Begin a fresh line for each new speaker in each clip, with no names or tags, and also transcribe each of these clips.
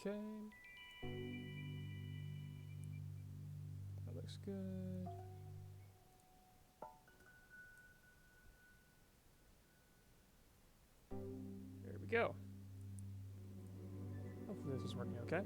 Okay. That looks good. There we go. Hopefully this is working okay.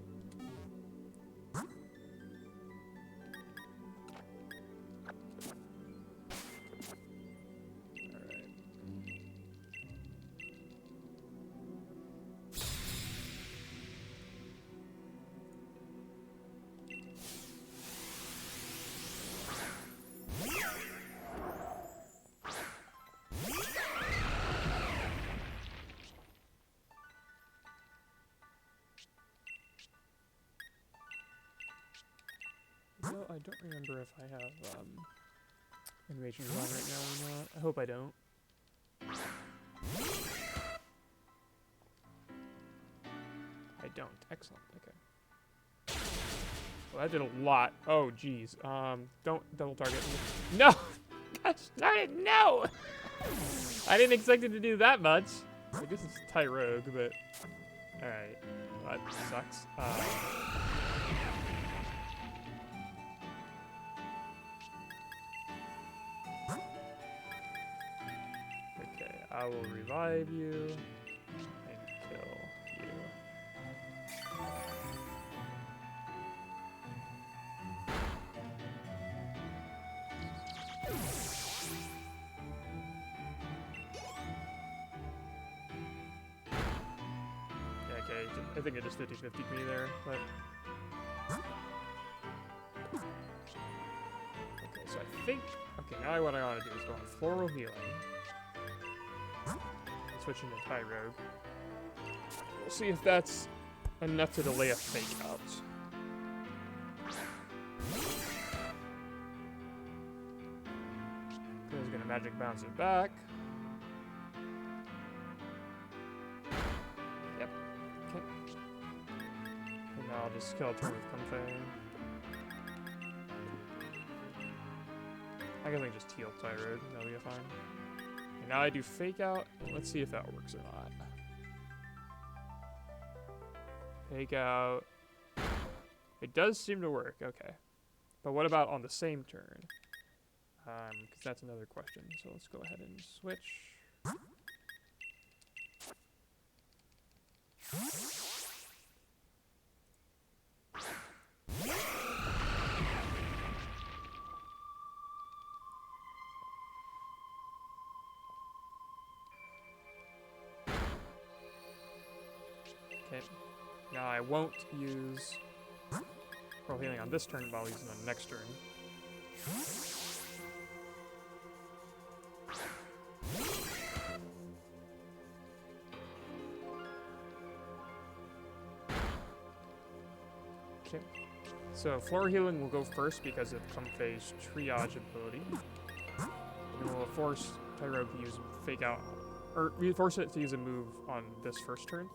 Though I don't remember if I have animation on right now or not. I hope I don't. I don't. Excellent. Okay. Well, that did a lot. Oh, geez. Don't double target me. No! Gosh darn it, no! I didn't expect it to do that much. I guess it's tie rogue, but... Alright. That sucks. Okay, I will revive you and kill you. Okay, I think it just 50-50'd me there, but... Okay, so I think... Okay, now what I want to do is go on Floral Healing. Switch into Tie Rogue. We'll see if that's enough to delay a fake out. He's gonna magic bounce it back. Yep. Okay. And now I'll just kill a turn with Comfey. I guess I can just heal Tie Rogue. That'll be fine. And now I do fake out. Let's see if that works or not. Fake out. It does seem to work. Okay. But what about on the same turn? Because that's another question. So let's go ahead and switch. Okay. Now I won't use Pearl Healing on this turn, but I'll use it on the next turn. Okay. So Floor Healing will go first because of Comfey's triage ability. And we'll force Tyrogue to use Fake Out, or we force it to use a move on this first turn.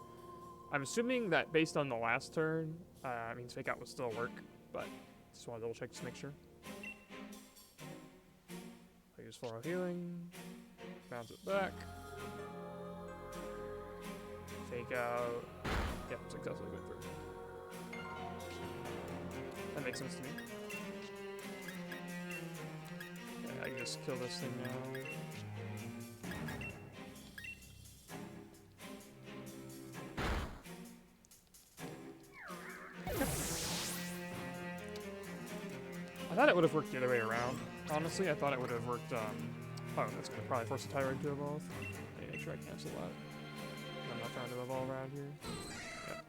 I'm assuming that based on the last turn, means Fake Out will still work, but just want to double check just to make sure. I use Floral Healing, bounce it back, Fake Out. Yep, successfully went through. That makes sense to me. Okay, I can just kill this thing now. I thought it would have worked the other way around. Honestly, I thought it would have worked, oh, that's going to probably force the Tyrant to evolve. Let me make sure I cancel that. I'm not trying to evolve around here. Yep.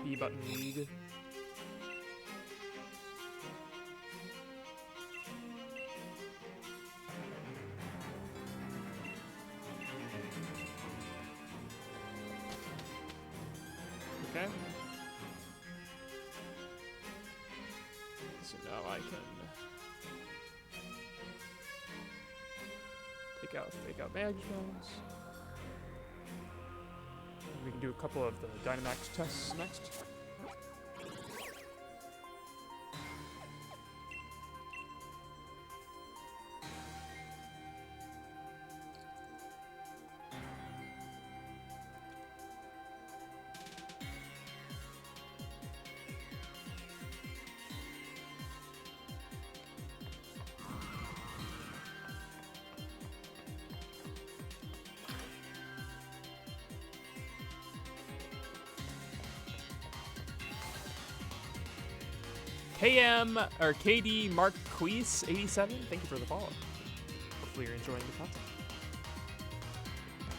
B button lead. Okay. So now I can fake out Magic Bones. We can do a couple of the Dynamax tests next. KD Marquise 87. Thank you for the follow. Hopefully you're enjoying the content.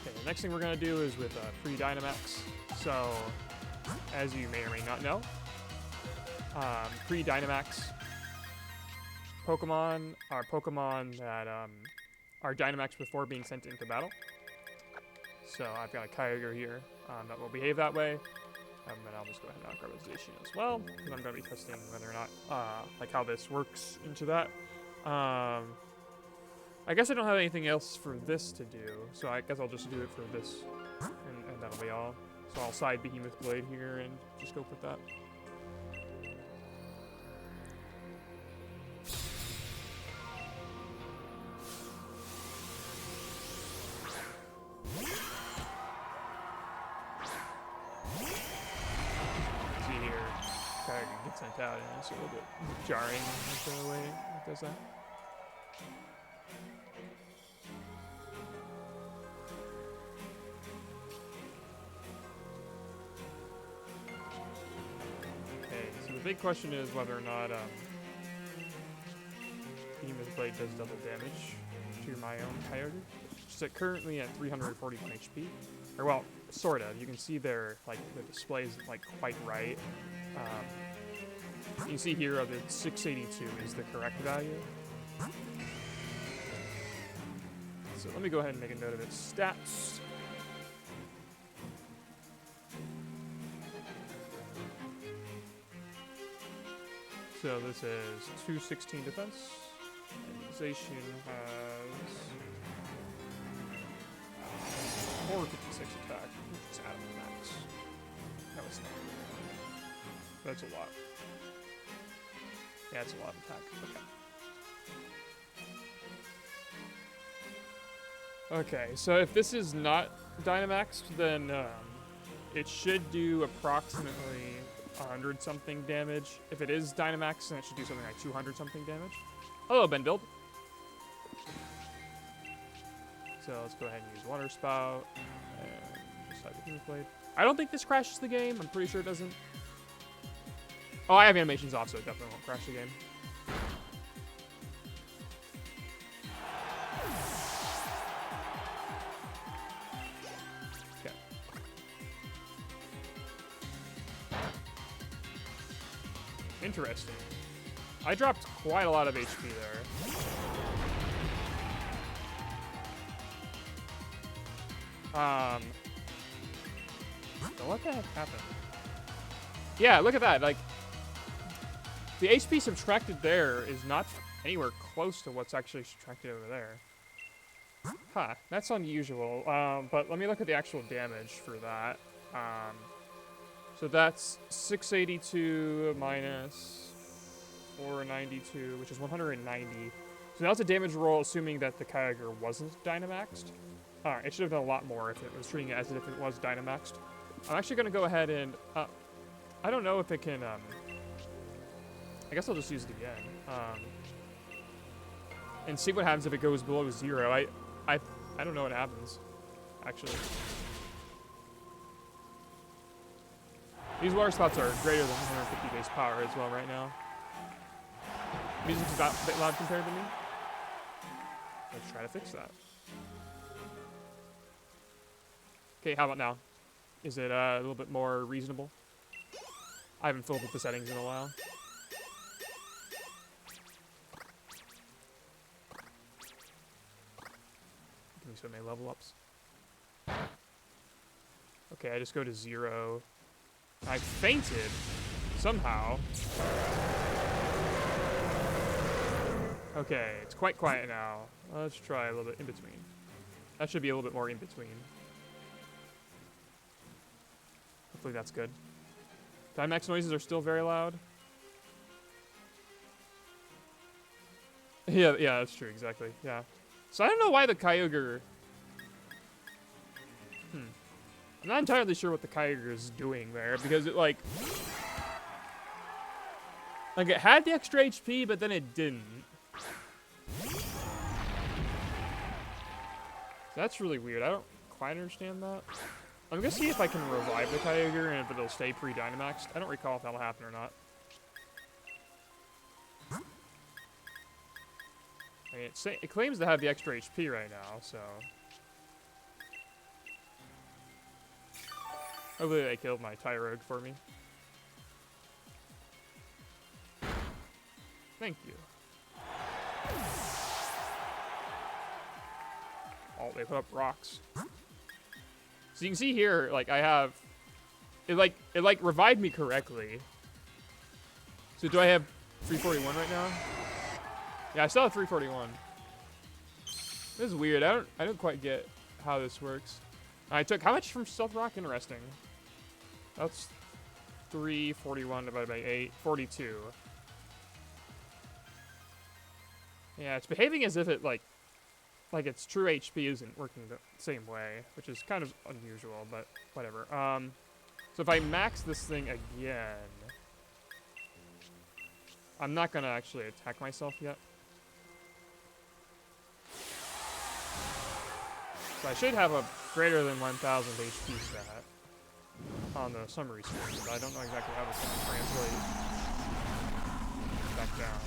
Okay, the next thing we're gonna do is with pre-Dynamax. So, as you may or may not know, pre-Dynamax Pokemon are Pokemon that are Dynamax before being sent into battle. So I've got a Kyogre here that will behave that way. And I'll just go ahead and knock Galvanization as well, because I'm going to be testing whether or not, like how this works into that. I guess I don't have anything else for this to do, so I guess I'll just do it for this, and that'll be all. So I'll side Behemoth Blade here and just go with that. Get sent out, and it's a little bit jarring the way it does that. Okay, so the big question is whether or not Behemoth Blade does double damage to my own Kyogre. It's currently at 341 HP. Or, well, sort of. You can see there, like, the display isn't, like, quite right. You can see here that 682 is the correct value. So let me go ahead and make a note of its stats. So this is 216 defense. Organization has 456 attack, which is out of the max. That was not. That's a lot. Yeah, it's a lot of attack. Okay. Okay, so if this is not Dynamaxed, then it should do approximately 100-something damage. If it is Dynamaxed, then it should do something like 200-something damage. Hello, Ben Build. So let's go ahead and use Water Spout and decide the Behemoth Blade. I don't think this crashes the game. I'm pretty sure it doesn't. Oh, I have animations off, so it definitely won't crash the game. Okay. Interesting. I dropped quite a lot of HP there. So what the heck happened? Yeah, look at that. Like, the HP subtracted there is not anywhere close to what's actually subtracted over there. Huh, that's unusual. But let me look at the actual damage for that. So that's 682 minus 492, which is 190. So that's a damage roll, assuming that the Kyogre wasn't Dynamaxed. It should have done a lot more if it was treating it as if it was Dynamaxed. I'm actually going to go ahead and... I don't know if it can... I guess I'll just use it again. And see what happens if it goes below 0. I don't know what happens, actually. These water spots are greater than 150 base power as well right now. Music's a bit loud compared to me. Let's try to fix that. Okay, how about now? Is it a little bit more reasonable? I haven't filled with the settings in a while. Give me so many level ups. Okay, I just go to 0. I fainted somehow. Okay, it's quite quiet now. Let's try a little bit in between. That should be a little bit more in between. Hopefully that's good. Dynamax noises are still very loud. Yeah, that's true, exactly. Yeah. So I don't know why the Kyogre... I'm not entirely sure what the Kyogre is doing there, because it, like, it had the extra HP, but then it didn't. That's really weird. I don't quite understand that. I'm gonna see if I can revive the Kyogre and if it'll stay pre-Dynamaxed. I don't recall if that'll happen or not. I mean, it claims to have the extra HP right now, so... Hopefully they killed my Tyrogue for me. Thank you. Oh, they put up rocks. So you can see here, like, I have... It revived me correctly. So do I have 341 right now? Yeah, I still have 341. This is weird. I don't quite get how this works. I took how much from Stealth Rock? Interesting. That's 341 divided by 8, 42. Yeah, it's behaving as if it like its true HP isn't working the same way, which is kind of unusual, but whatever. So if I max this thing again, I'm not gonna actually attack myself yet. So I should have a greater than 1,000 HP stat on the summary screen, but I don't know exactly how this is going to translate back down.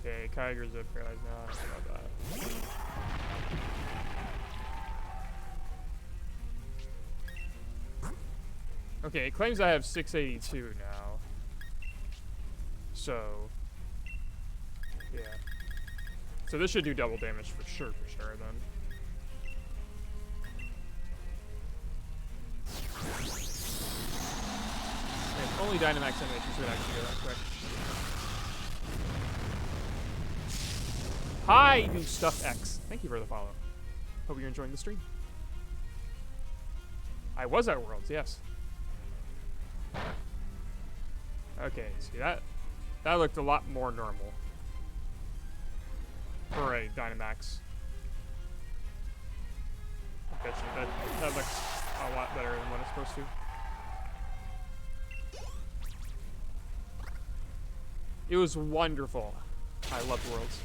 Okay, Kyger's up here. I know about that. Okay, it claims I have 682 now. So, yeah. So this should do double damage for sure then. And only Dynamax animations would actually go that quick. Hi, new Stuff X. Thank you for the follow. Hope you're enjoying the stream. I was at Worlds, yes. Okay, see that looked a lot more normal for a Dynamax. I bet you that looks a lot better than what it's supposed to. It was wonderful. I loved Worlds.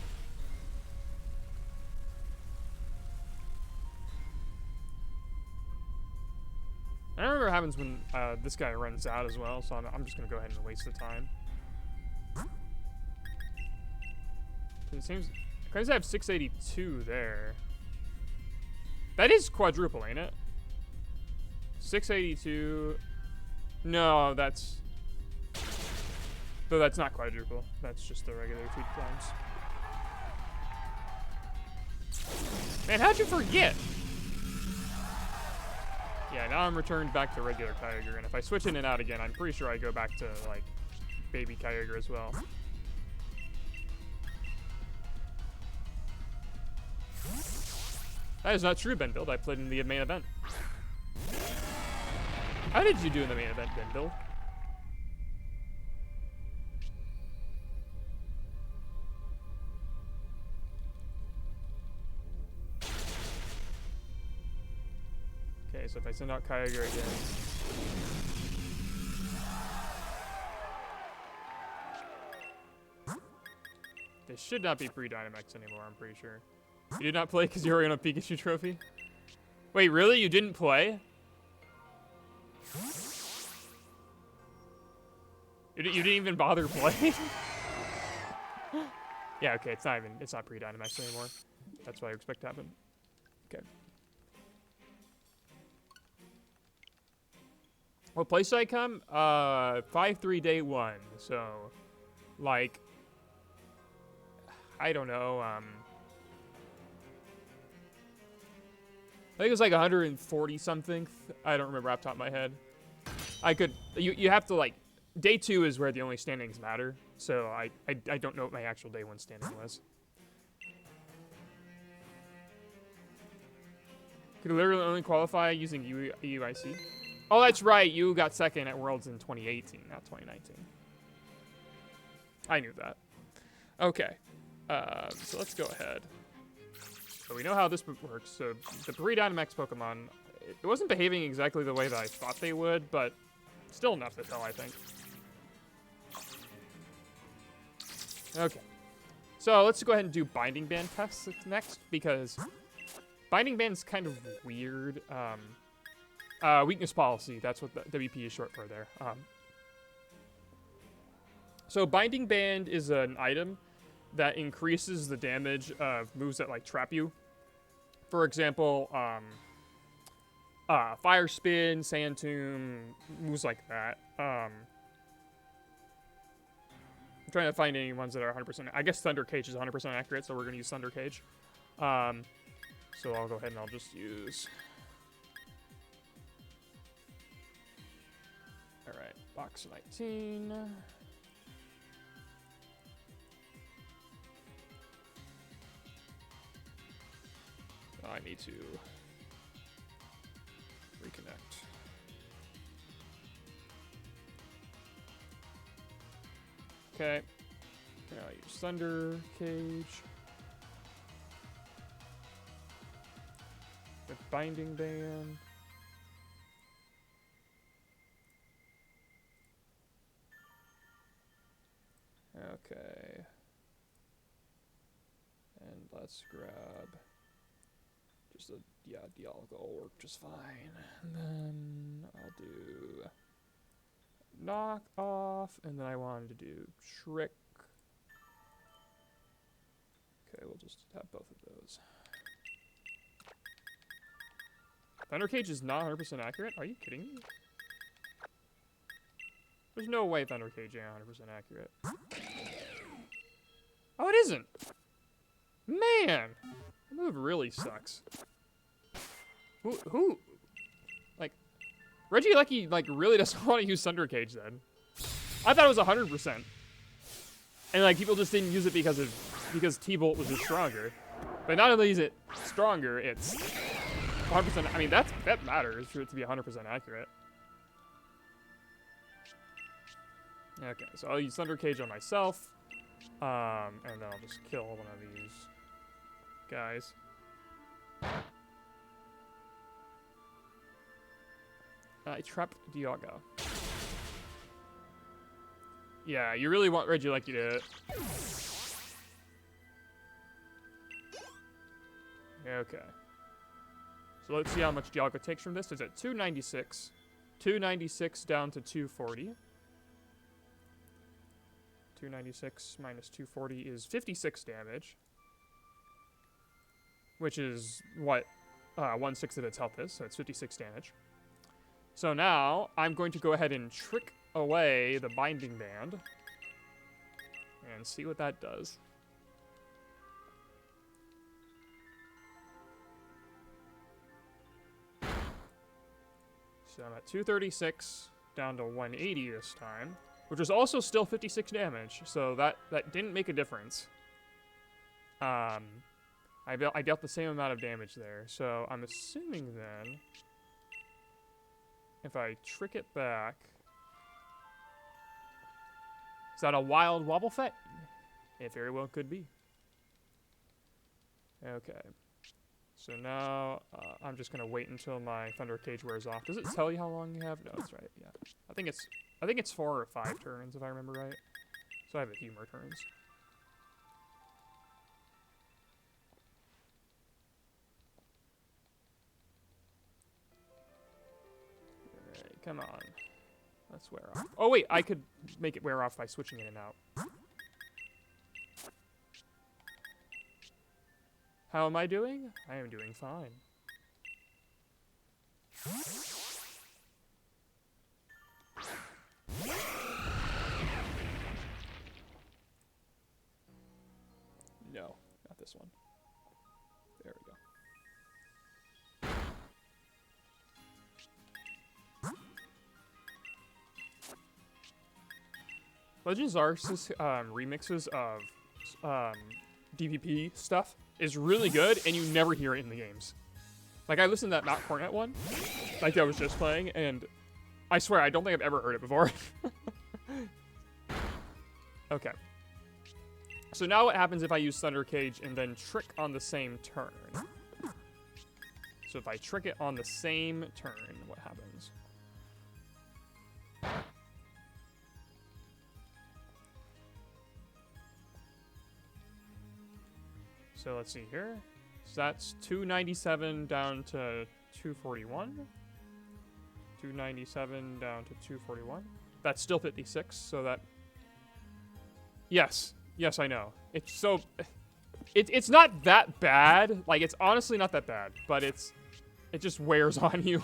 I don't remember what happens when this guy runs out as well, so I'm just going to go ahead and waste the time. It seems... Because I have 682 there. That is quadruple, ain't it? 682... No, that's... Though that's not quadruple. That's just the regular 2 times. Man, how'd you forget? Yeah, now I'm returned back to regular Kyogre, and if I switch in and out again, I'm pretty sure I go back to, like, baby Kyogre as well. That is not true, Ben Build. I played in the main event. How did you do in the main event, Ben Build? Okay, so if I send out Kyogre again. This should not be pre-Dynamax anymore, I'm pretty sure. You did not play because you were in a Pikachu trophy? Wait, really? You didn't play? You didn't even bother playing? Yeah, okay, it's not pre-Dynamax anymore. That's what I expect to happen. Okay. What place did I come? 5-3 day 1. So, like, I don't know. I think it was like 140 something. I don't remember off the top of my head. You have to, like, day 2 is where the only standings matter. So I don't know what my actual day 1 standing was. Could literally only qualify using UIC. Oh, that's right. You got second at Worlds in 2018, not 2019. I knew that. Okay. So let's go ahead. So we know how this works. So the pre-Dynamax Pokemon, it wasn't behaving exactly the way that I thought they would, but still enough to tell, I think. Okay. So let's go ahead and do Binding Band tests next, because Binding Band's kind of weird. Weakness policy, that's what the WP is short for there. So Binding Band is an item that increases the damage of moves that, like, trap you. For example, Fire Spin, Sand Tomb, moves like that. I'm trying to find any ones that are 100%. I guess Thunder Cage is 100% accurate, so we're going to use Thunder Cage. So I'll go ahead and I'll just use... Alright, box 19. I need to reconnect. Okay. Now I use Thunder Cage. With Binding Band. Okay. And let's grab just a, yeah, Dialga will work just fine. And then I'll do Knock Off, and then I wanted to do Trick. Okay, we'll just have both of those. Thunder Cage is not 100% accurate? Are you kidding me? There's no way Thunder Cage ain't 100% accurate. Oh, it isn't! Man! That move really sucks. Who? Like, Regieleki, like, really doesn't want to use Thunder Cage then. I thought it was 100%. And, like, people just didn't use it because T-Bolt was just stronger. But not only is it stronger, it's 100%. I mean, that matters for it to be 100% accurate. Okay, so I'll use Thunder Cage on myself. And then I'll just kill one of these guys. I trapped Dialga. Yeah, you really want Regieleki to... Okay. So let's see how much Dialga takes from this. It's at 296. 296 down to 240. 296 minus 240 is 56 damage. Which is what 1/6 of its health is, so it's 56 damage. So now, I'm going to go ahead and trick away the Binding Band. And see what that does. So I'm at 236, down to 180 this time. Which is also still 56 damage, so that didn't make a difference. I dealt the same amount of damage there, so I'm assuming then, if I trick it back, is that a wild Wobblefet? It very well could be. Okay. So now, I'm just gonna wait until my Thunder Cage wears off. Does it tell you how long you have? No, that's right, yeah. I think it's 4 or 5 turns, if I remember right. So I have a few more turns. Alright, come on. Let's wear off. Oh wait, I could make it wear off by switching in and out. How am I doing? I am doing fine. No, not this one. There we go. Legends Arceus remixes of DPP stuff is really good, and you never hear it in the games. Like, I listened to that Matt Cornett one, like I was just playing, and I swear, I don't think I've ever heard it before. Okay. So now what happens if I use Thunder Cage and then Trick on the same turn? So if I trick it on the same turn, what happens? So let's see here. So that's 297 down to 241. 297 down to 241. That's still 56, so that... Yes. Yes, I know. It's so... It's not that bad. Like, it's honestly not that bad, but it just wears on you.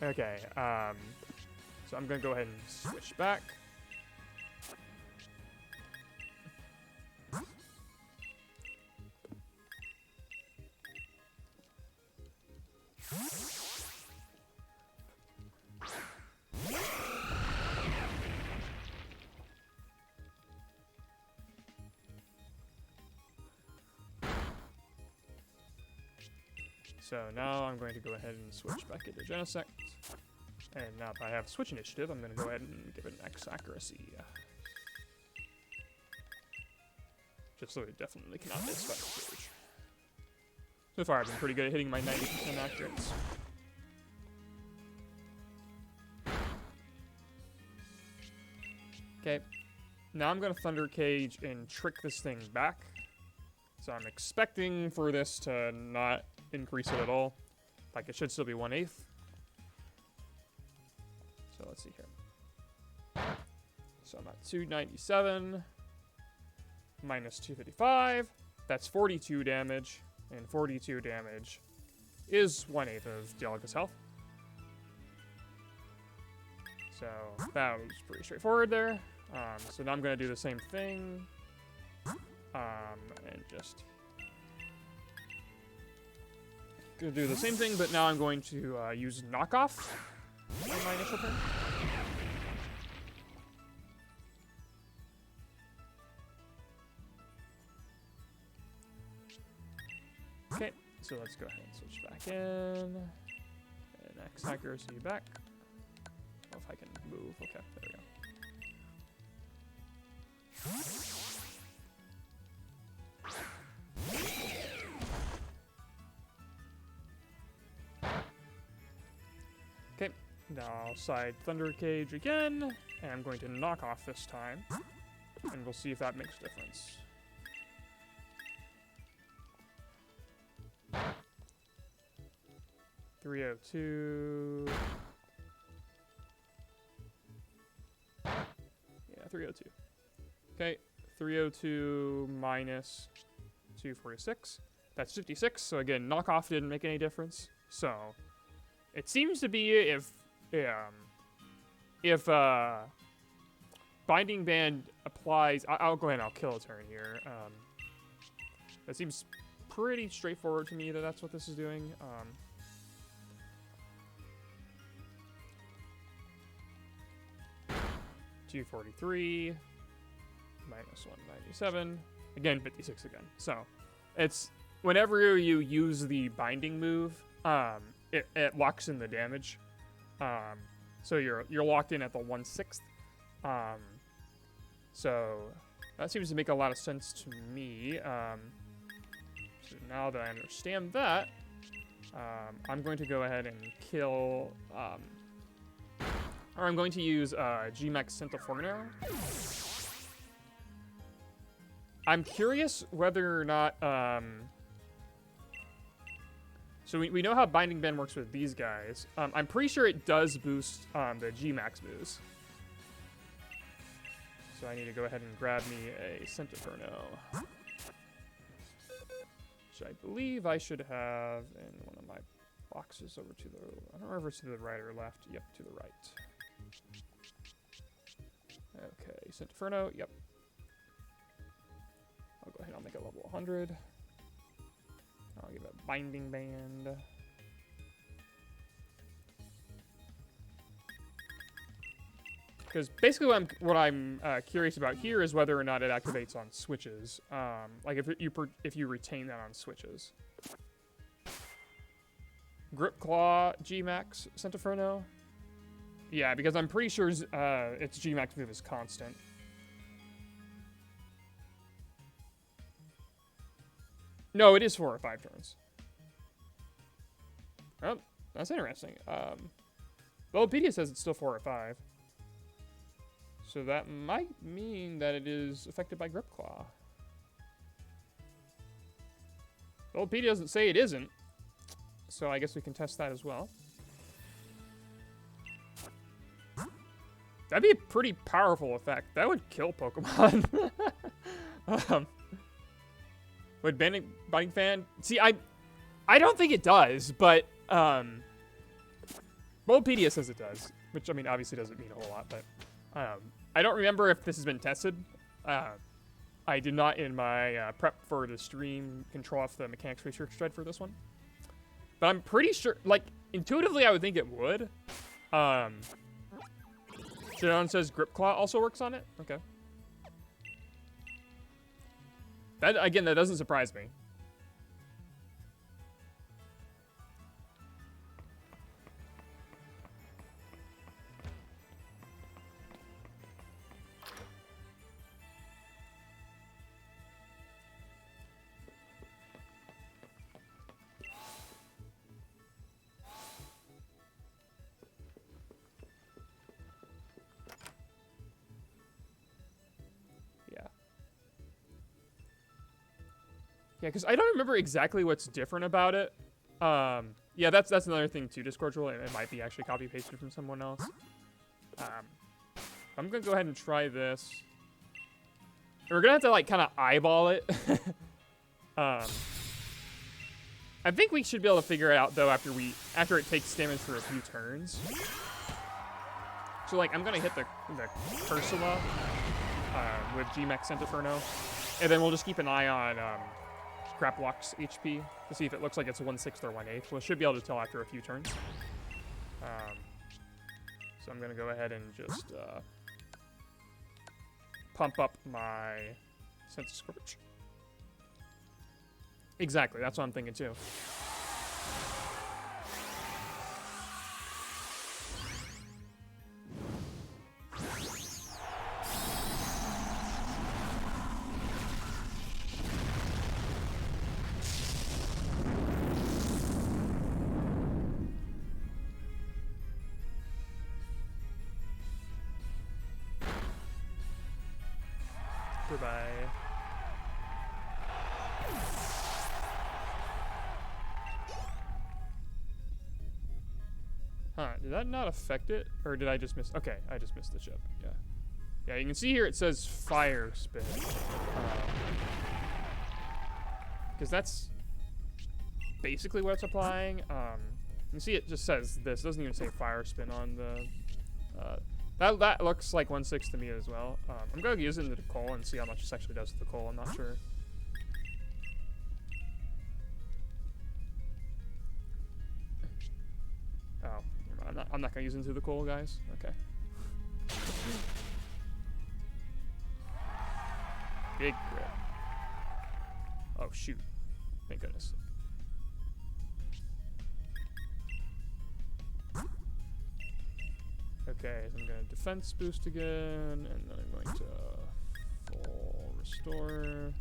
Okay, so I'm gonna go ahead and switch back. So now I'm going to go ahead and switch back into Genesect. And now that I have switch initiative, I'm going to go ahead and give it an X accuracy. Just so it definitely cannot miss by stage. So far I've been pretty good at hitting my 90% accurates. Okay, now I'm going to Thunder Cage and trick this thing back. So I'm expecting for this to not increase it at all. Like, it should still be 1/8. So let's see here. So I'm at 297 minus 255. That's 42 damage. And 42 damage is 1/8 of Dialga's health. So that was pretty straightforward there. So now I'm going to do the same thing. And just gonna do the same thing, but now I'm going to use knockoff on my initial turn. Okay, so let's go ahead and switch back in. And X accuracy back. I don't know if I can move. Okay, there we go. Okay, now I'll side Thunder Cage again, and I'm going to knock off this time, and we'll see if that makes a difference. .302. Yeah, 302. Okay, 302 minus 246. That's 56. So again, knockoff didn't make any difference. So it seems to be if Binding Band applies, I'll go ahead and I'll kill a turn here. That seems pretty straightforward to me that that's what this is doing. 243 minus 197. Again, 56 again. So it's whenever you use the binding move, it locks in the damage. So you're locked in at the 1/6. So that seems to make a lot of sense to me. So now that I understand that, I'm going to go ahead and kill, or I'm going to use Gmax Centiforno. I'm curious whether or not, so we know how Binding Band works with these guys. I'm pretty sure it does boost the Gmax moves. So I need to go ahead and grab me a Centiforno. Which I believe I should have in one of my boxes over to the, I don't remember if it's to the right or left. Yep, to the right. Okay, Centiforno, yep. I'll go ahead and I'll make it level 100. I'll give it Binding Band. Because basically what I'm curious about here is whether or not it activates on switches. Like if you retain that on switches. Grip Claw Gmax Centiforno. Yeah, because I'm pretty sure its Gmax move is constant. No, it is 4 or 5 turns. Oh, that's interesting. Wikipedia says it's still 4 or 5. So that might mean that it is affected by Grip Claw. Wikipedia doesn't say it isn't. So I guess we can test that as well. That'd be a pretty powerful effect. That would kill Pokemon. Would Biting Fan... See, I don't think it does, but Wikipedia says it does. Which, I mean, obviously doesn't mean a whole lot, but... I don't remember if this has been tested. I did not, in my prep for the stream, control off the mechanics research thread for this one. But I'm pretty sure... Like, intuitively, I would think it would. Shadowrun says Grip Claw also works on it? Okay. That, again, that doesn't surprise me. Yeah, because I don't remember exactly what's different about it. Yeah, that's another thing too, Discord rule. It might be actually copy-pasted from someone else. I'm going to go ahead and try this. We're going to have to, like, kind of eyeball it. I think we should be able to figure it out, though, after it takes damage for a few turns. So, like, I'm going to hit the Cursula with G-Max Centiferno. And then we'll just keep an eye on... Craplock's HP to see if it looks like it's 1/6 or 1/8. Well, should be able to tell after a few turns. So I'm going to go ahead and just pump up my Sense of Scorch. Exactly, that's what I'm thinking too. Goodbye. Huh, did that not affect it? Or did I just miss? Okay, I just missed the chip. Yeah. Yeah, you can see here it says Fire Spin. Because that's basically what it's applying. You can see it just says this. It doesn't even say Fire Spin on the... That looks like 1/6 to me as well. I'm going to use it into the coal and see how much this actually does to the coal. I'm not sure. Oh, I'm not going to use it into the coal, guys. Okay. Big grip. Oh, shoot. Thank goodness. Okay, so I'm going to defense boost again, and then I'm going to full restore.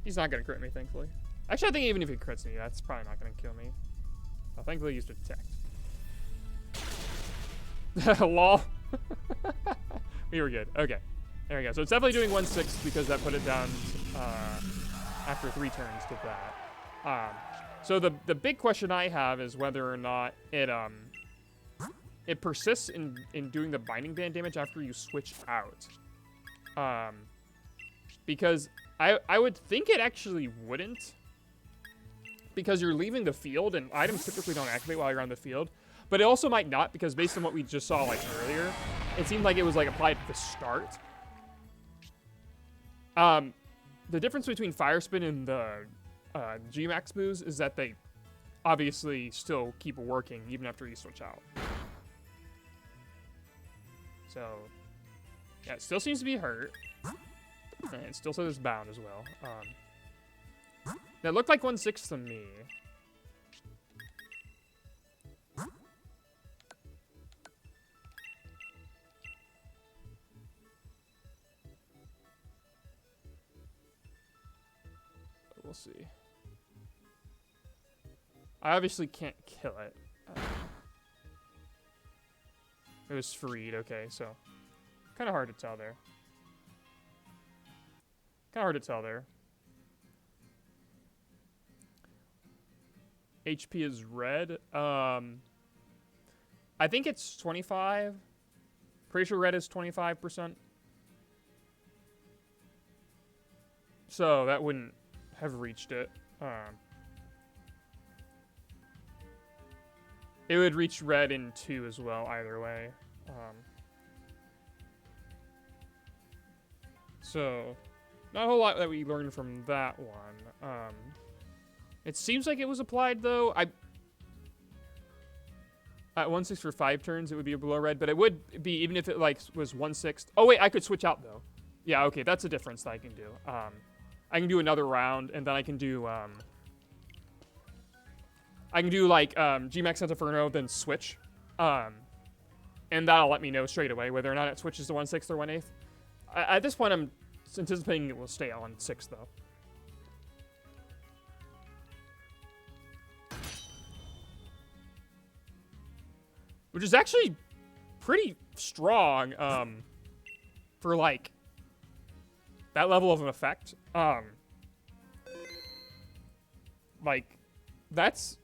He's not going to crit me, thankfully. Actually, I think even if he crits me, that's probably not going to kill me. I'll thankfully use Detect. Lol. We were good. Okay. There we go. So it's definitely doing 1/6 because that put it down after 3 turns to that. So the big question I have is whether or not it persists in doing the binding band damage after you switch out. Because I would think it actually wouldn't. Because you're leaving the field, and items typically don't activate while you're on the field. But it also might not, because based on what we just saw like earlier, it seemed like it was like applied at the start. The difference between Fire Spin and the G-Max moves is that they obviously still keep working even after you switch out. So, yeah, it still seems to be hurt. And it still says it's bound as well. That looked like 1/6 to me. But we'll see. I obviously can't kill it. It was freed, okay, so kind of hard to tell there. HP is red. I think it's 25. Pretty sure red is 25%. So that wouldn't have reached it. It would reach red in 2 as well, either way. So, not a whole lot that we learned from that one. It seems like it was applied, though. At 1/6 for 5 turns, it would be below red, but it would be even if it like was 1/6. Oh wait, I could switch out though. Yeah, okay, that's a difference that I can do. I can do another round, and then I can do like Gmax Inferno, then switch, and that'll let me know straight away whether or not it switches to 1/6 or 1/8. At this point, I'm anticipating it will stay on 6 though. Which is actually pretty strong for, like, that level of an effect. Like, that's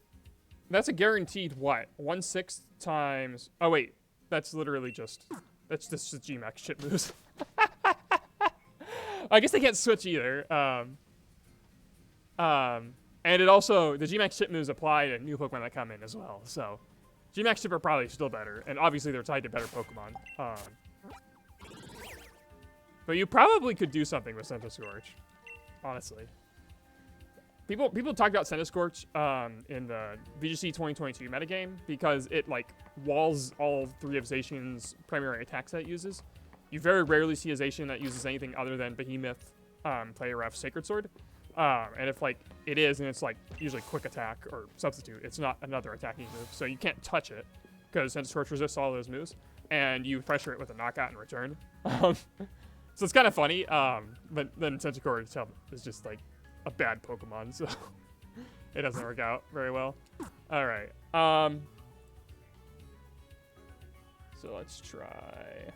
a guaranteed, what? 1/6 times... Oh, wait. That's literally just... That's just the Gmax chip moves. I guess they can't switch either. And it also... The Gmax chip moves apply to new Pokemon that come in as well, so... Gmax chip are probably still better, and obviously they're tied to better Pokemon. But you probably could do something with Centiskorch, honestly. People talk about Centiskorch in the VGC 2022 metagame because it like walls all 3 of Zacian's primary attacks that it uses. You very rarely see a Zacian that uses anything other than Behemoth, Play Rough, Sacred Sword. And if like it is, and it's like usually quick attack or substitute, it's not another attacking move, so you can't touch it because Centiskorch resists all those moves, and you pressure it with a knockout in return. So it's kind of funny. But then Centiskorch is just like a bad Pokemon, so it doesn't work out very well. All right. So let's try.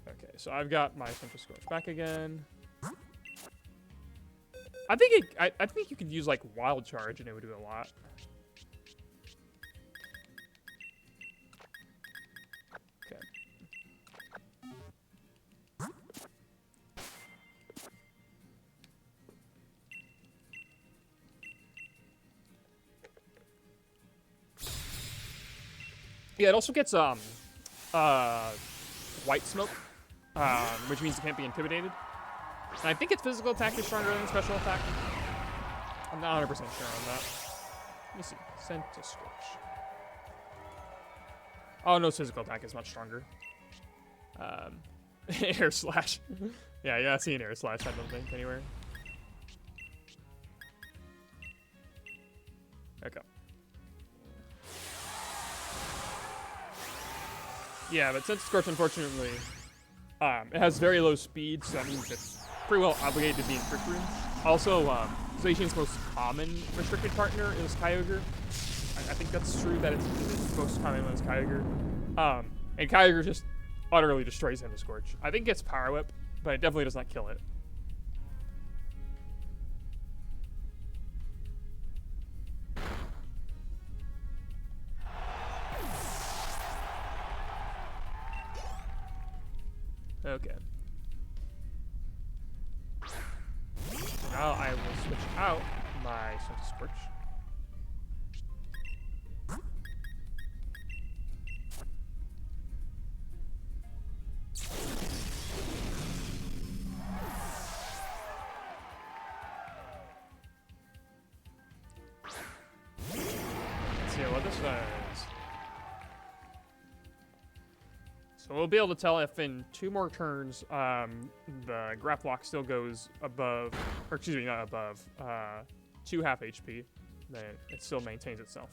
Okay, so I've got my Centiskorch back again. I think you could use like Wild Charge and it would do a lot. Okay. Yeah, it also gets White Smoke. Which means it can't be intimidated. And I think its physical attack is stronger than special attack. I'm not 100% sure on that. Let me see. Centiskorch. Oh, no, its physical attack is much stronger. Air Slash. Yeah, you're not seeing Air Slash, I don't think, anywhere. Okay. Yeah, but Centiskorch, unfortunately... it has very low speed, so that means it's pretty well obligated to be in Trick Room. Also, Zacian's most common restricted partner is Kyogre. I think that's true that it's the most common one is Kyogre. And Kyogre just utterly destroys Centiskorch. I think it gets Power Whip, but it definitely does not kill it. Okay. Now I will switch out my Centiskorch. Let's see what this does. So we'll be able to tell if in 2 more turns, the Graph Lock still goes above, or excuse me, not above, 2 half HP, then it still maintains itself.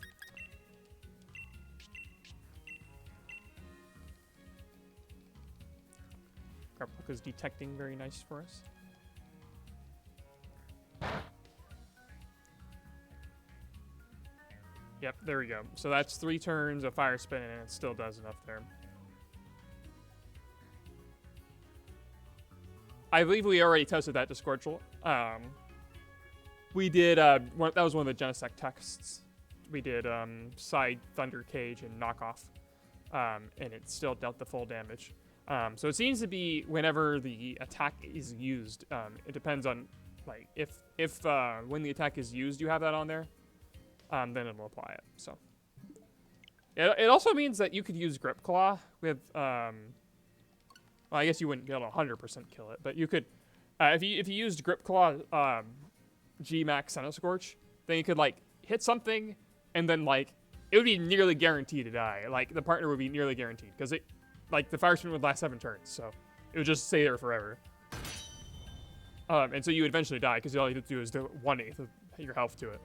Replica's detecting very nice for us. Yep, there we go. So that's 3 turns of fire spin, and it still does enough there. I believe we already tested that Discordial. We did, that was one of the Genesec tests. We did Side, Thunder Cage, and Knockoff, and it still dealt the full damage. So it seems to be whenever the attack is used, it depends on, like, if when the attack is used, you have that on there, then it'll apply it. So it also means that you could use Grip Claw with, well, I guess you wouldn't be able to 100% kill it, but you could, if you used Grip Claw, G-Max Senna Scorch, then you could, like, hit something, and then, like, it would be nearly guaranteed to die. Like, the partner would be nearly guaranteed, because it, like, the fire spin would last 7 turns, so it would just stay there forever. And so you would eventually die, because all you have to do is do 1/8 of your health to it.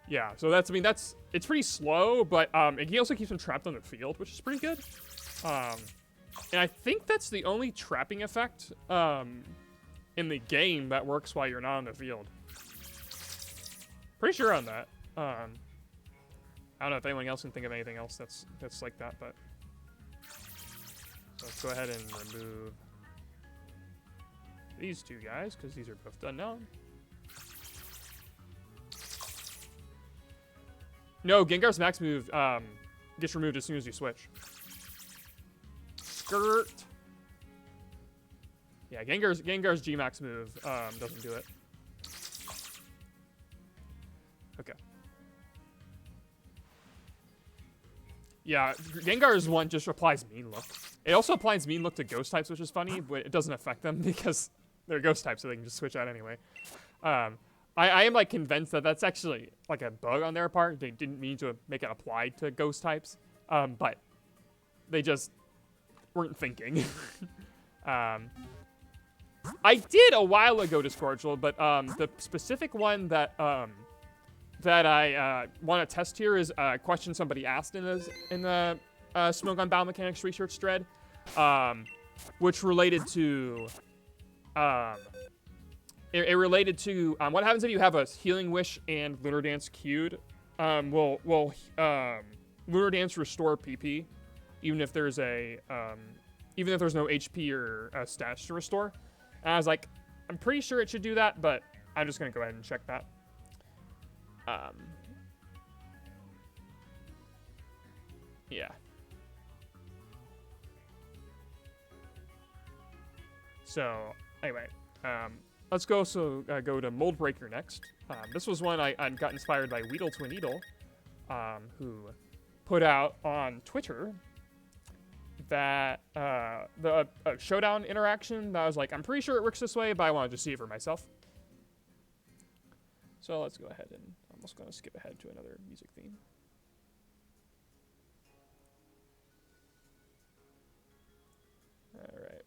Yeah, so that's, I mean, it's pretty slow, but it also keeps them trapped on the field, which is pretty good. And I think that's the only trapping effect in the game that works while you're not on the field. Pretty sure on that. I don't know if anyone else can think of anything else that's like that, but so let's go ahead and remove these 2 guys, because these are both unknown. No, Gengar's max move gets removed as soon as you switch. Skirt. Yeah, Gengar's G-Max move doesn't do it. Okay. Yeah, Gengar's one just applies Mean Look. It also applies Mean Look to Ghost types, which is funny, but it doesn't affect them because they're Ghost types, so they can just switch out anyway. I am, like, convinced that that's actually, like, a bug on their part. They didn't mean to make it applied to Ghost types, but they just weren't thinking. I did a while ago Discordial, but the specific one that I want to test here is a question somebody asked in the Smoke on Biomechanics research thread, which related to it related to what happens if you have a Healing Wish and Lunar Dance queued. Will Lunar Dance restore PP even if there's no HP or stats to restore? And I was like, I'm pretty sure it should do that, but I'm just gonna go ahead and check that. Yeah. So anyway, let's go to Mold Breaker next. This was one I got inspired by Weedle to a Needle, who put out on Twitter that the showdown interaction that I was like, I'm pretty sure it works this way, but I wanted to see it for myself. So let's go ahead and I'm just going to skip ahead to another music theme. All right.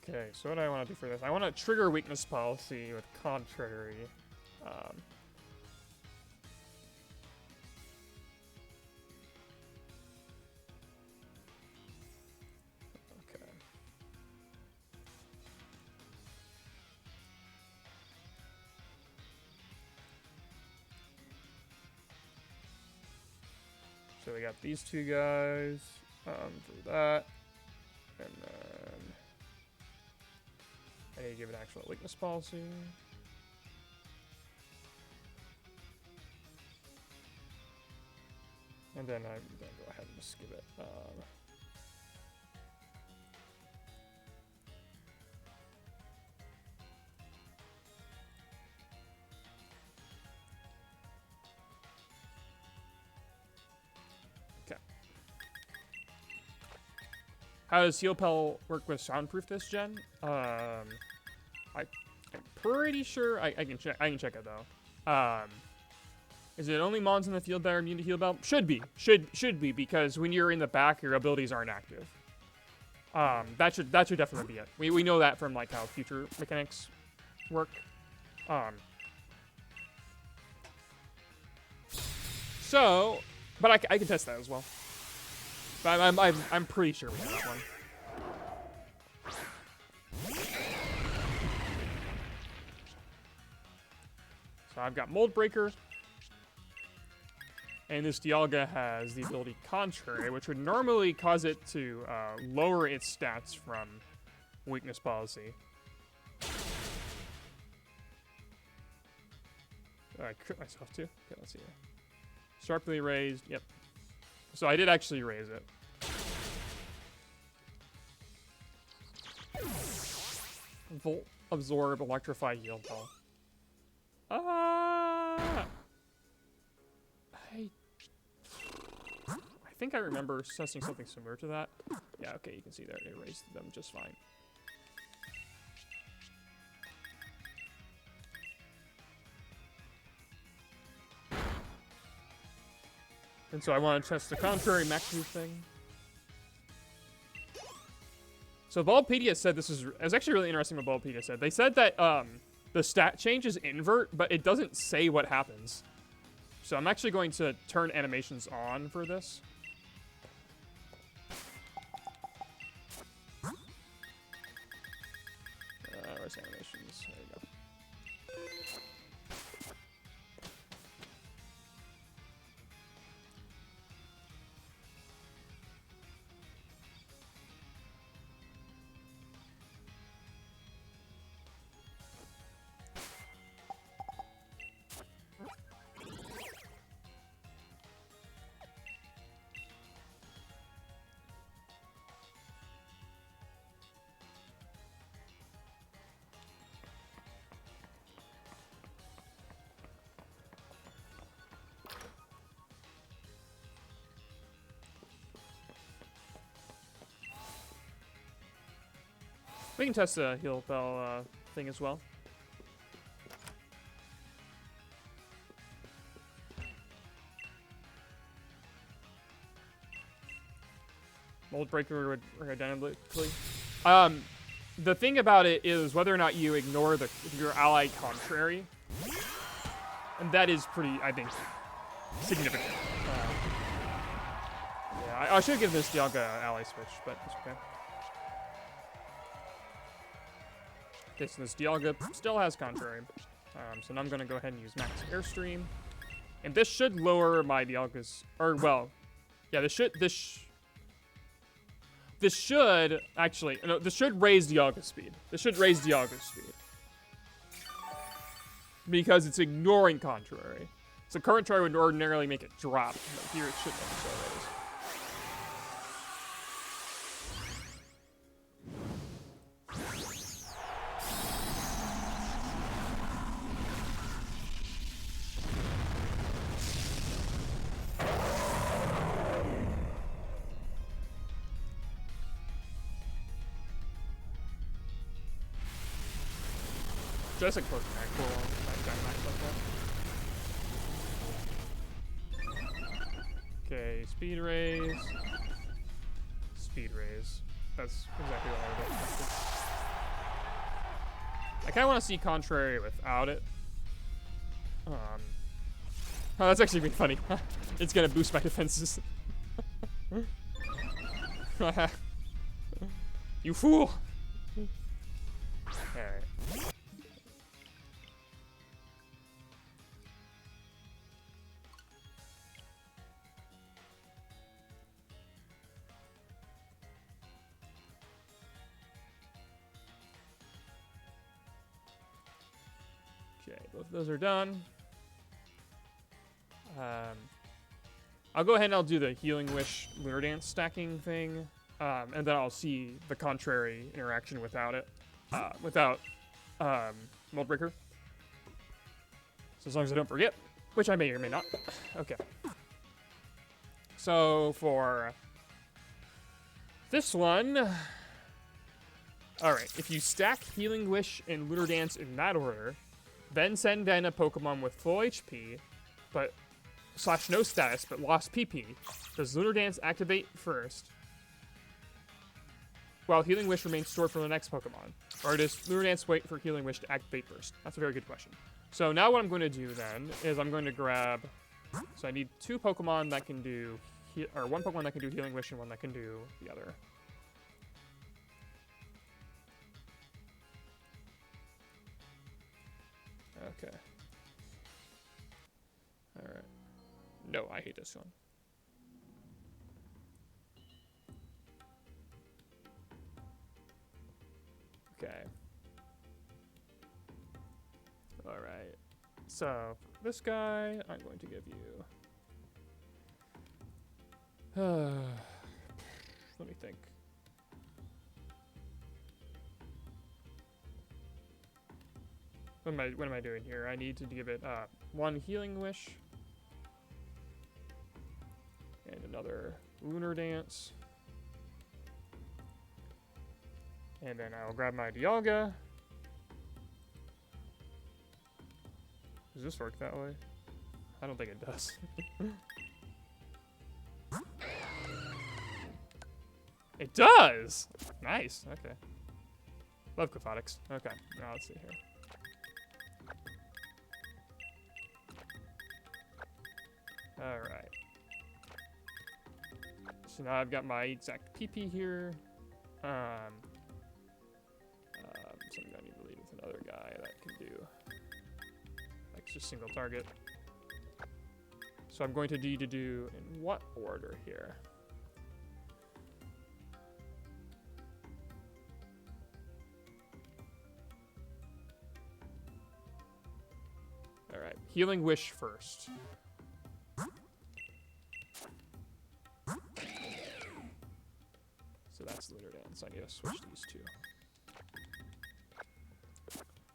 Okay, so what do I want to do for this? I want to trigger weakness policy with contrary. Okay. So we got these 2 guys for that, and then I need to give an actual weakness policy. And then I'm going to go ahead and skip it. Okay. How does Heal Pell work with Soundproof this gen? I'm pretty sure I can check. I can check it though. Is it only mons in the field that are immune to Heal Bell? Should be. Should be, because when you're in the back, your abilities aren't active. That should definitely be it. We know that from like how future mechanics work. So, but I can test that as well. But I'm pretty sure we have one. So I've got Mold Breaker. And this Dialga has the ability Contrary, which would normally cause it to lower its stats from Weakness Policy. I crit myself too. Okay, let's see here. Sharply raised, yep. So I did actually raise it. Volt, Absorb, Electrify, Heal Ball. I think I remember testing something similar to that. Yeah, okay, you can see there, it raised them just fine. And so I want to test the contrary max move thing. So Bulbapedia said this is actually really interesting what Bulbapedia said. They said that the stat change is invert, but it doesn't say what happens. So I'm actually going to turn animations on for this. Where's animations? There you go. We can test the heal bell thing as well. Mold Breaker would work dynamically. The thing about it is whether or not you ignore your ally Contrary, and that is pretty, I think, significant. Yeah, I should give this Dialga ally switch, but it's okay. Okay, so this Dialga still has Contrary. So now I'm going to go ahead and use Max Airstream. And this should lower my Dialga's... Or, well... Yeah, this should actually... No, this should raise Dialga's speed. This should raise Dialga's speed. Because it's ignoring Contrary. So Contrary would ordinarily make it drop. But here it should necessarily raise. Just like Pokemon, cool, like Dynamax like that. Okay, speed raise. Speed raise. That's exactly what I would expect. I kind of want to see Contrary without it. Oh, that's actually been funny. It's gonna boost my defenses. You fool! Alright. Okay, both of those are done. I'll go ahead and I'll do the Healing Wish Lunar Dance stacking thing, and then I'll see the Contrary interaction without it, without Mold Breaker. So as long as I don't forget, which I may or may not. Okay. So for this one, all right, if you stack Healing Wish and Lunar Dance in that order, then send in a Pokemon with full HP, but / no status, but lost PP. Does Lunar Dance activate first? while Healing Wish remains stored for the next Pokemon? Or does Lunar Dance wait for Healing Wish to activate first? That's a very good question. So now what I'm going to do then is I'm going to grab... So I need 2 Pokemon that can do... Or 1 Pokemon that can do Healing Wish and 1 that can do the other. Okay. Alright. No, I hate this one. Okay. Alright. So, for this guy, I'm going to give you... let me think. What am I doing here? I need to give it 1 Healing Wish. And another Lunar Dance. And then I'll grab my Dialga. Does this work that way? I don't think it does. It does! Nice, okay. Love Cathotics. Okay, now let's see here. Alright. So now I've got my exact PP here. Something I need to lead with another guy that can do like just single target. So I'm going to need to do in what order here? Alright, Healing Wish first. So that's Lunar Dance. I need to switch these 2.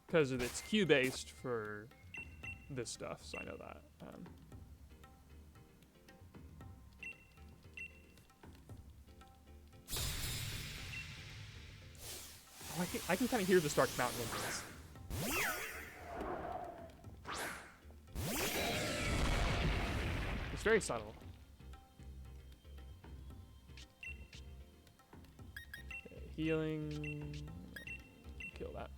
Because it's Q-based for this stuff, so I know that. Oh, I can kind of hear the Dark Mountain in this. It's very subtle. Okay, healing. Kill that.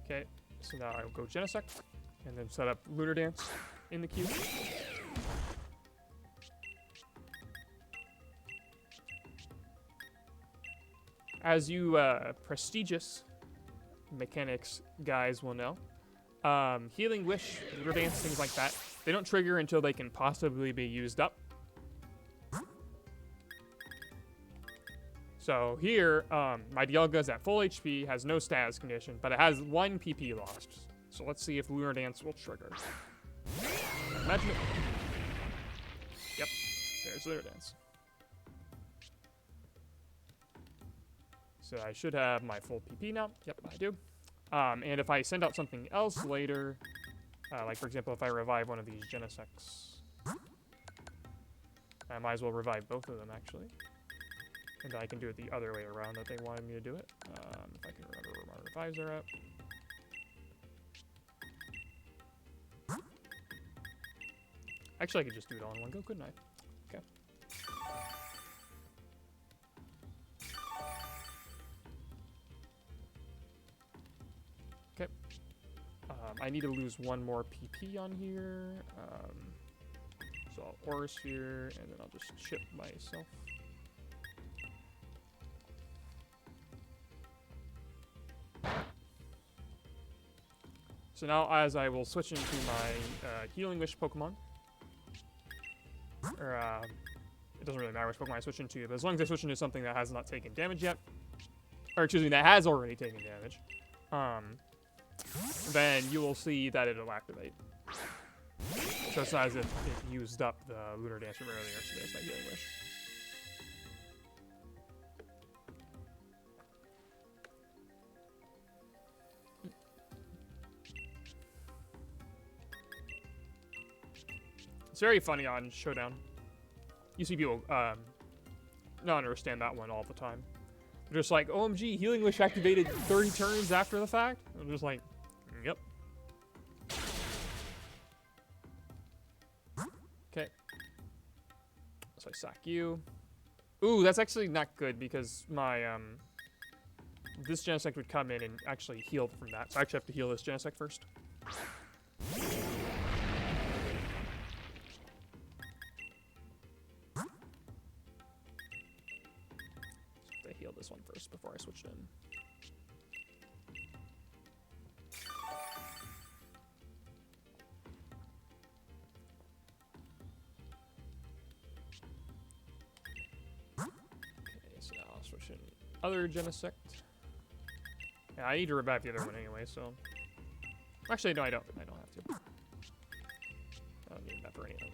Okay, so now I'll go Genesect, and then set up Lunar Dance in the queue. As you prestigious mechanics guys will know, Healing Wish, Lunar Dance, things like that, they don't trigger until they can possibly be used up. So here, my Dialga's at full HP, has no status condition, but it has 1 PP lost. So let's see if Lunar Dance will trigger. Imagine it. Yep, there's Lunar Dance. So I should have my full PP now. Yep, I do. And if I send out something else later, like for example, if I revive one of these Genesects, I might as well revive both of them actually. And I can do it the other way around that they wanted me to do it. If I can remember where my revives are at. Actually, I could just do it all in one go, couldn't I? Okay. Okay. I need to lose 1 more PP on here. So I'll Aura Sphere, and then I'll just chip myself. So now, as I will switch into my Healing Wish Pokemon, or it doesn't really matter which Pokemon I switch into, but as long as I switch into something that has not taken damage yet, or excuse me, that has already taken damage, then you will see that it'll activate. So it's not as if it used up the Lunar Dance from earlier, so there's my Healing Wish. It's very funny on Showdown. You see people not understand that one all the time. They're just like, OMG, Healing Wish activated 30 turns after the fact? I'm just like, yep. Okay. So I sack you. Ooh, that's actually not good because my, this Genesect would come in and actually heal from that. So I actually have to heal this Genesect first. I heal this one first before I switch it in. So now I'll switch in other Genesect. Yeah, I need to revive the other one anyway, so... Actually, no, I don't. I don't have to. I don't need that for anything.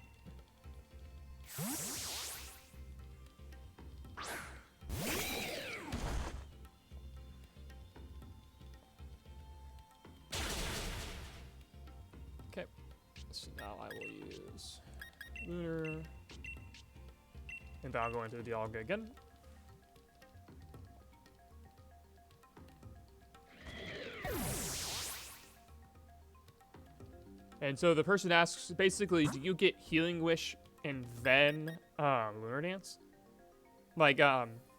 Okay. So now I will use Lunar. And then I'll go into the Dialga again. And so the person asks, basically, do you get Healing Wish and then Lunar Dance? Like,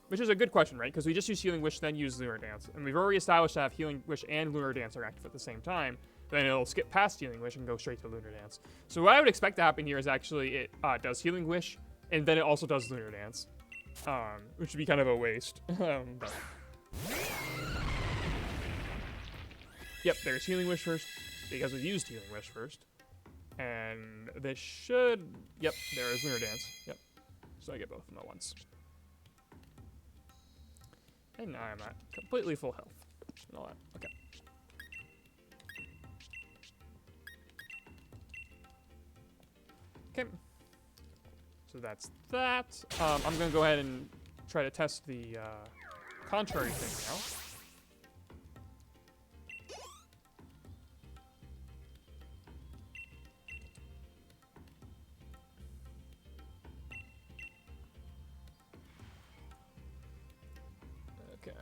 which is a good question, right? Because we just use Healing Wish, then use Lunar Dance. And we've already established that if Healing Wish and Lunar Dance are active at the same time, then it'll skip past Healing Wish and go straight to Lunar Dance. So what I would expect to happen here is actually it does Healing Wish, and then it also does Lunar Dance. Which would be kind of a waste. But... Yep, there's Healing Wish first, because we used Healing Wish first. And this should... Yep, there is Lunar Dance. Yep. So I get both of them at once. And now I'm at completely full health. And all that. Okay. Okay. So that's that. I'm going to go ahead and try to test the contrary thing now. Okay.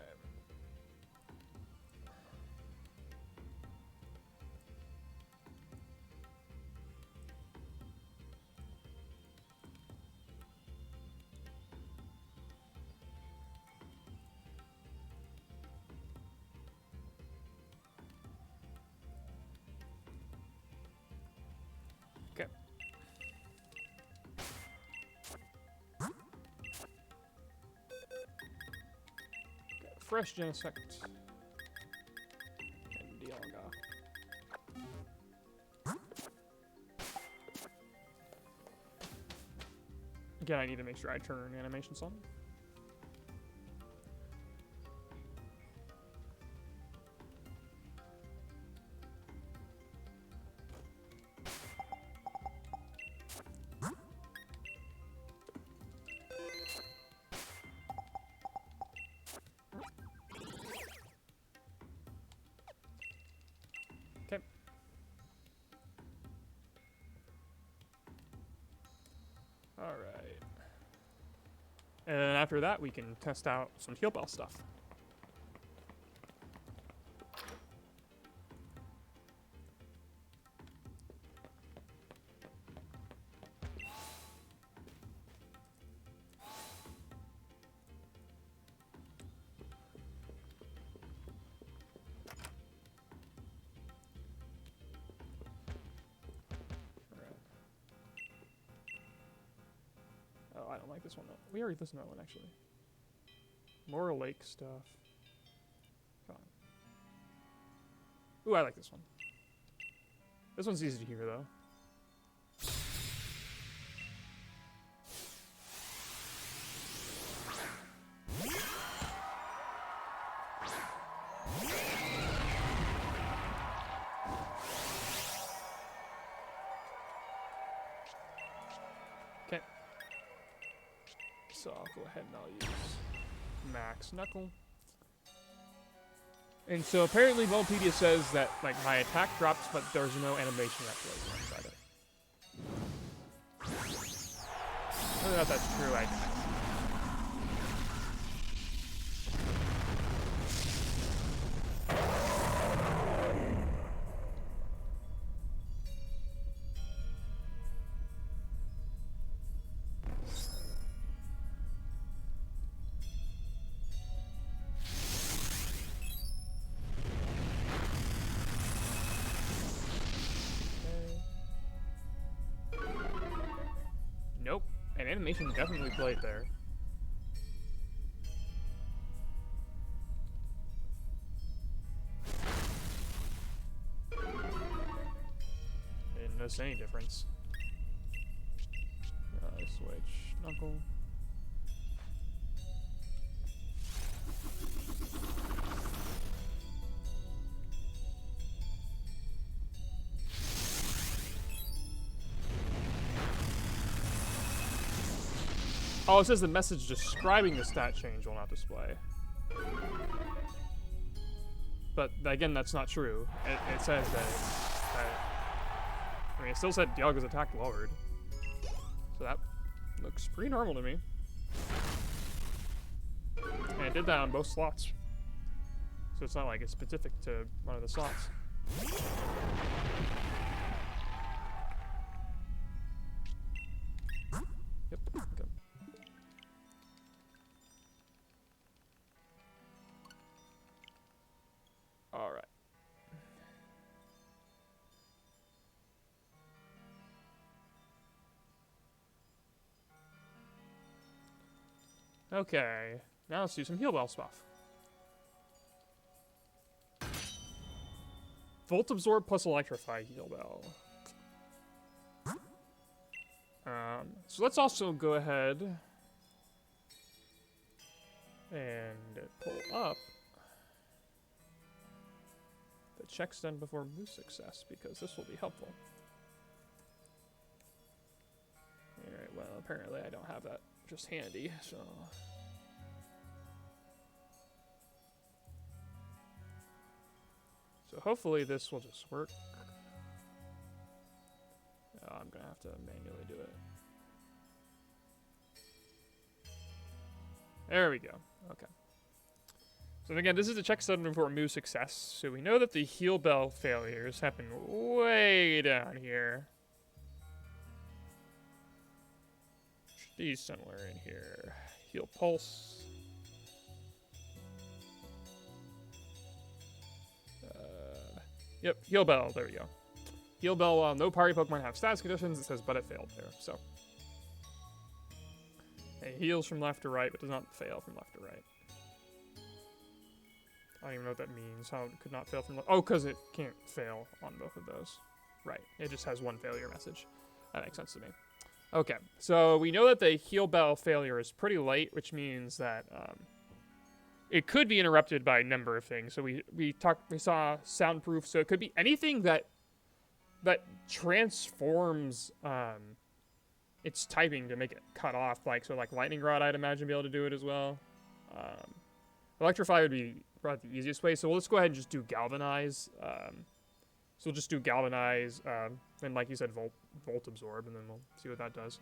Okay. Fresh Genesect. And Dialga. Again, I need to make sure I turn animations on. Okay. All right. And then after that, we can test out some Heal Bell stuff. I don't like this one. We already listened to that one, actually. Laurel Lake stuff. Come on. Ooh, I like this one. This one's easy to hear, though. Okay. So I'll go ahead and I'll use Max Knuckle. And so apparently Wikipedia says that like my attack drops, but there's no animation that plays alongside it. Whether or not that's true, I doubt. Nope. An animation definitely played there. Didn't notice any difference. Switch knuckle. Oh, it says the message describing the stat change will not display. But again, that's not true. It says that I mean, it still said Dialga's attack lowered. So that looks pretty normal to me. And it did that on both slots. So it's not like it's specific to one of the slots. Yep, okay. All right. Okay, now let's do some heal bell stuff. Volt absorb plus electrify heal bell. So let's also go ahead and pull up the checks done before move success, because this will be helpful. Alright, well, apparently I don't have that just handy, so... So hopefully this will just work. Oh, I'm gonna have to manually do it. There we go. Okay. So again, this is the check done before move success. So we know that the heal bell failures happen way down here. Should be somewhere in here. Heal pulse. Yep, heal bell. There we go. Heal bell. While no party Pokemon have status conditions, it says, but it failed there. So it heals from left to right, but does not fail from left to right. I don't even know what that means. How it could not fail from left? Oh, because it can't fail on both of those. Right. It just has one failure message. That makes sense to me. Okay, so we know that the heal bell failure is pretty late, which means that it could be interrupted by a number of things. So we saw Soundproof, so it could be anything that transforms its typing to make it cut off. Like Lightning Rod, I'd imagine, be able to do it as well. Electrify would be probably the easiest way. So let's go ahead and just do Galvanize. So we'll just do Galvanize, and like you said, Volt Absorb, and then we'll see what that does.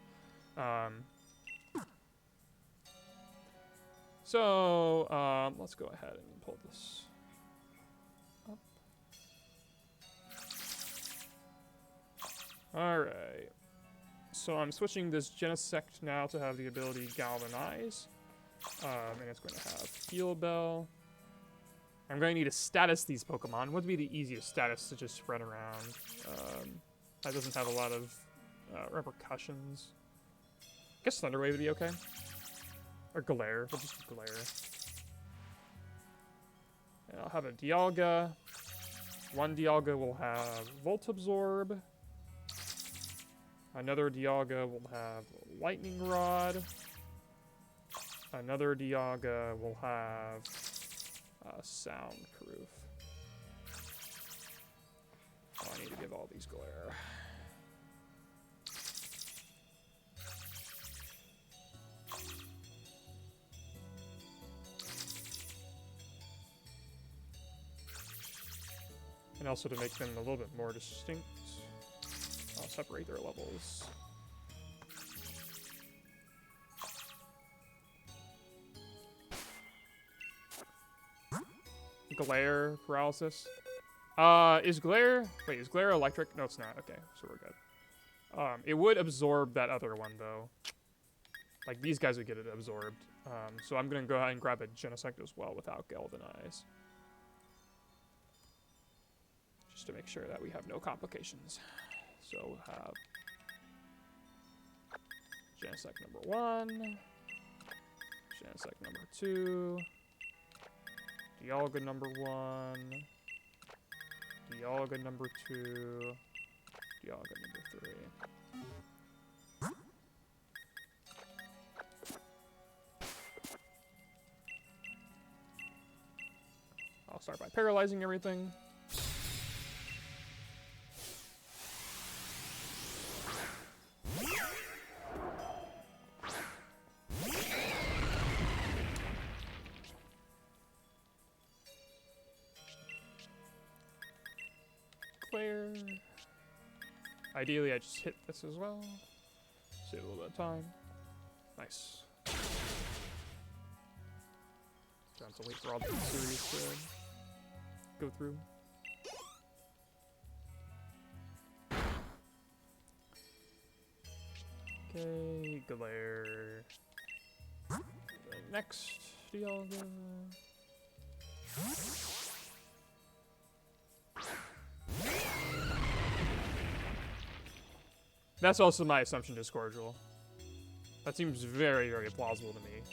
Let's go ahead and pull this up. Alright. So I'm switching this Genesect now to have the ability Galvanize. And it's going to have Heal Bell. I'm going to need to status these Pokemon. What would be the easiest status to just spread around? That doesn't have a lot of repercussions. I guess Thunder Wave would be okay. Or Glare. We'll just do Glare. And I'll have a Dialga. One Dialga will have Volt Absorb. Another Dialga will have Lightning Rod. Another Dialga will have Soundproof. Oh, I need to give all these Glare. And also to make them a little bit more distinct, I'll separate their levels. glare paralysis. Is glare... Wait, is glare electric? No, it's not. Okay, so we're good. It would absorb that other one, though. Like, these guys would get it absorbed. So I'm going to go ahead and grab a Genesect as well without Galvanize. Just to make sure that we have no complications. So we'll have Genesect number 1, Genesect number 2, Dialga number 1, Dialga number 2, Dialga number 3. I'll start by paralyzing everything. Clear. Ideally, I just hit this as well. Save a little bit of time. Nice. Don't have to wait for all the series to go through. Okay, glare. Next, Dialga. That's also my assumption to Scourgel. That seems very, very plausible to me.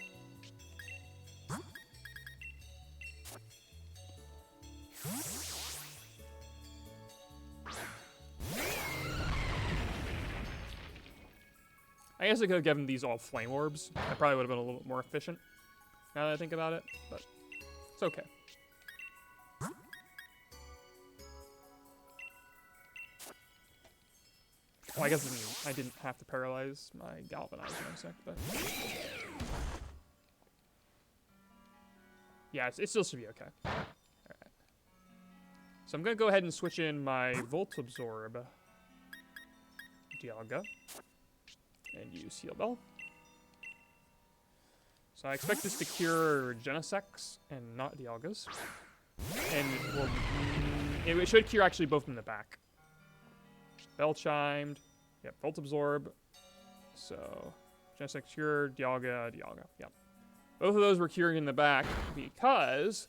I guess I could have given these all flame orbs. That probably would have been a little bit more efficient, now that I think about it, but it's okay. Well, I guess I didn't have to paralyze my Galvanize in a sec, but... yeah, it still should be okay. Alright. So I'm going to go ahead and switch in my Volt Absorb Dialga. And use Heal Bell. So I expect this to cure Genesects and not Dialgas. And it should cure actually both in the back. Bell Chimed. Yep, Volt Absorb. So Genesect cure, Dialga. Yep. Both of those were curing in the back because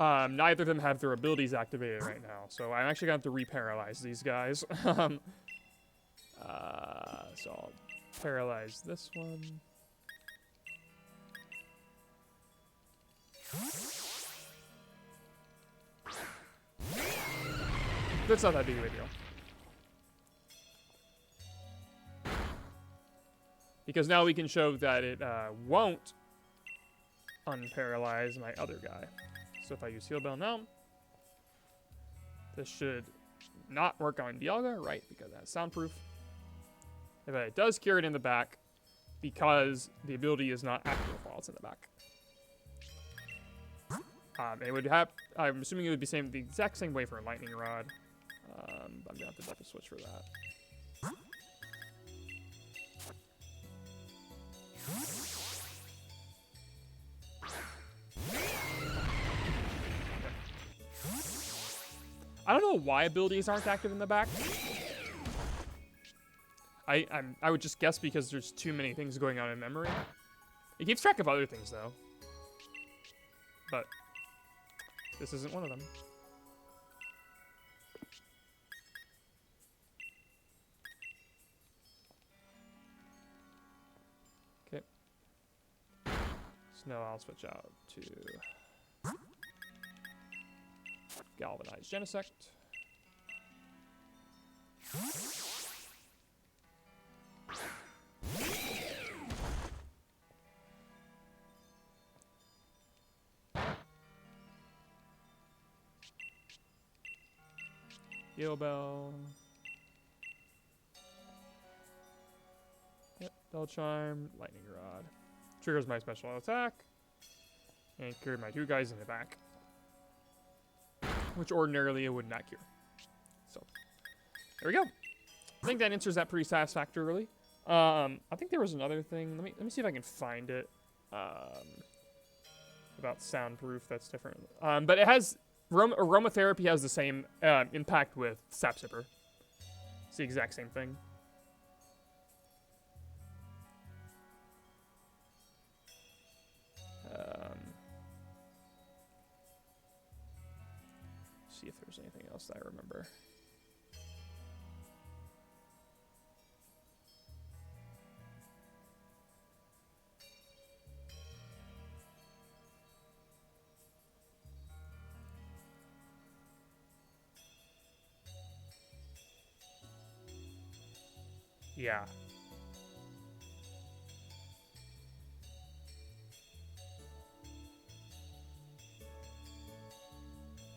neither of them have their abilities activated right now. So I'm actually going to have to re-paralyze these guys. So I'll paralyze this one. That's not that big of a deal. Because now we can show that it won't unparalyze my other guy. So if I use Heal Bell now, this should not work on Dialga, right? Because that's soundproof. But it does cure it in the back because the ability is not active while it's in the back. It would have, I'm assuming it would be the exact same way for a Lightning Rod. I'm going to have to double switch for that. I don't know why abilities aren't active in the back. I would just guess because there's too many things going on in memory. It keeps track of other things though. But this isn't one of them. Okay. So now I'll switch out to Galvanize Genesect. Heal Bell. Yep, Bell Chime, Lightning Rod. Triggers my special attack. And cured my two guys in the back. Which ordinarily it would not cure. So, there we go. I think that answers that pretty satisfactorily. I think there was another thing. Let me see if I can find it. About Soundproof, that's different. But it has Aromatherapy has the same impact with Sap Sipper. It's the exact same thing. See if there's anything else that I remember. Yeah.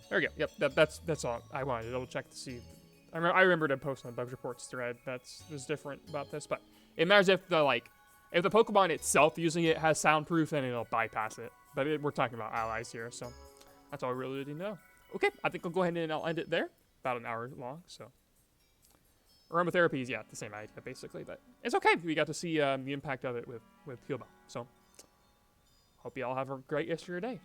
There we go. Yep, that's all. I wanted to double check to see. I remember to post on the bugs reports thread. Was different about this, but it matters if if the Pokemon itself using it has soundproof, then it'll bypass it. But we're talking about allies here, so that's all we really need to know. Okay, I think I'll go ahead and I'll end it there. About an hour long, so. Aromatherapy is, the same idea, basically, but it's okay. We got to see the impact of it with Healbell. So, hope you all have a great rest of your day.